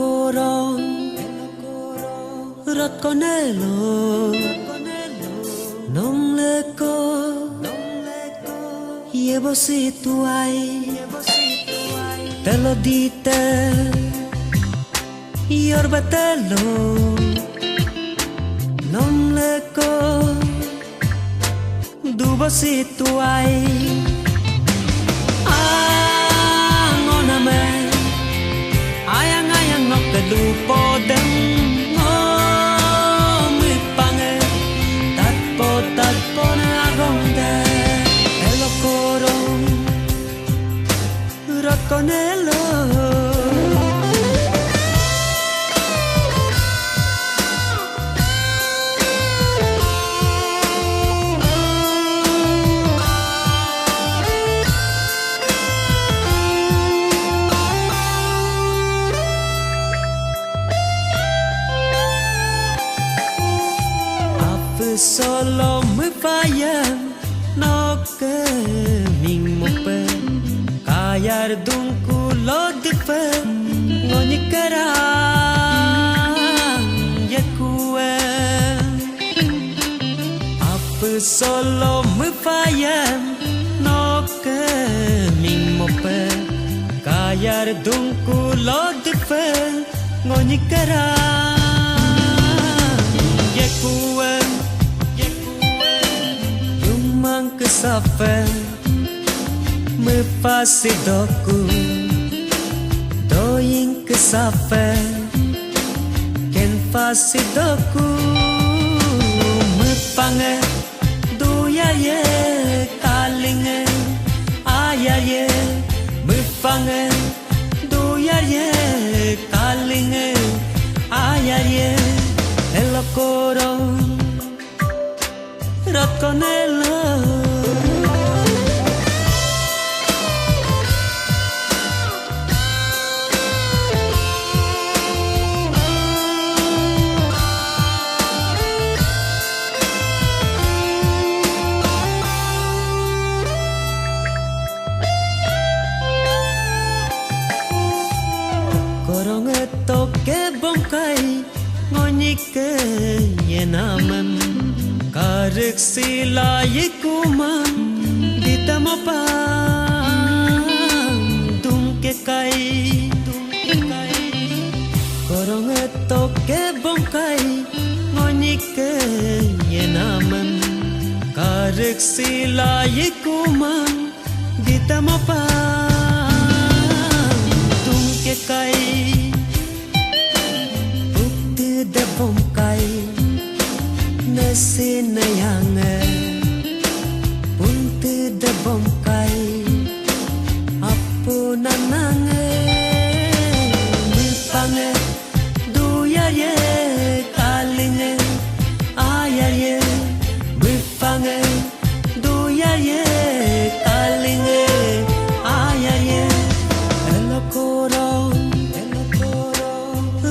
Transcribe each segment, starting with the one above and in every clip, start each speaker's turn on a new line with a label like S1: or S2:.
S1: Elocorón, Rotconelo, non leco, llevo si tu hai, te lo dite, iorbatello, non leco, dubo si tu hai. Ayang-ayang nok kelupo deng mi pange tatpo na agong de elocorón rotconelo. Solo me falla no que min mo pe kayar dung kulo de pe ngoni kara ye kue ap solo me falla no que min mo pe kayar dung kulo de pe ngoni kara ye kue kesafe me pasi doku doing kesafe ken pasi doku me pange duya ye kalinge aya ye me pange duya ye kalinge aya ye elocorón rotconelo. Korong eto ke bongkai ngonyike yenaman karek sila yikuman ditamapa tungke kai korong eto ke bongkai ngonyike yenaman karek sila yikuman ditamapa tungke kai bukti de bongkai nasi nayange punti de bongkai apu nanange mipange duya ye kalinge aya ye mipange duya ye kalinge aya ye elocorón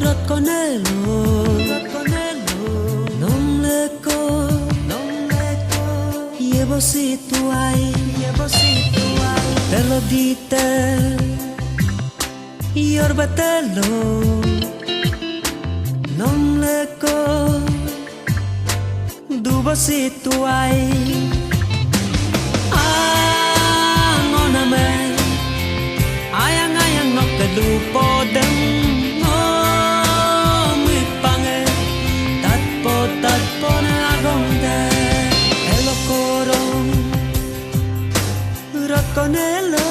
S1: rotconelo. Llevo si tu hay, te lo dite, iorbatello, non leco, dubo si tu hay. Angoname, ayang-ayang nok kelupo deng mi pange tatpo na agong de elocorón rotconelo.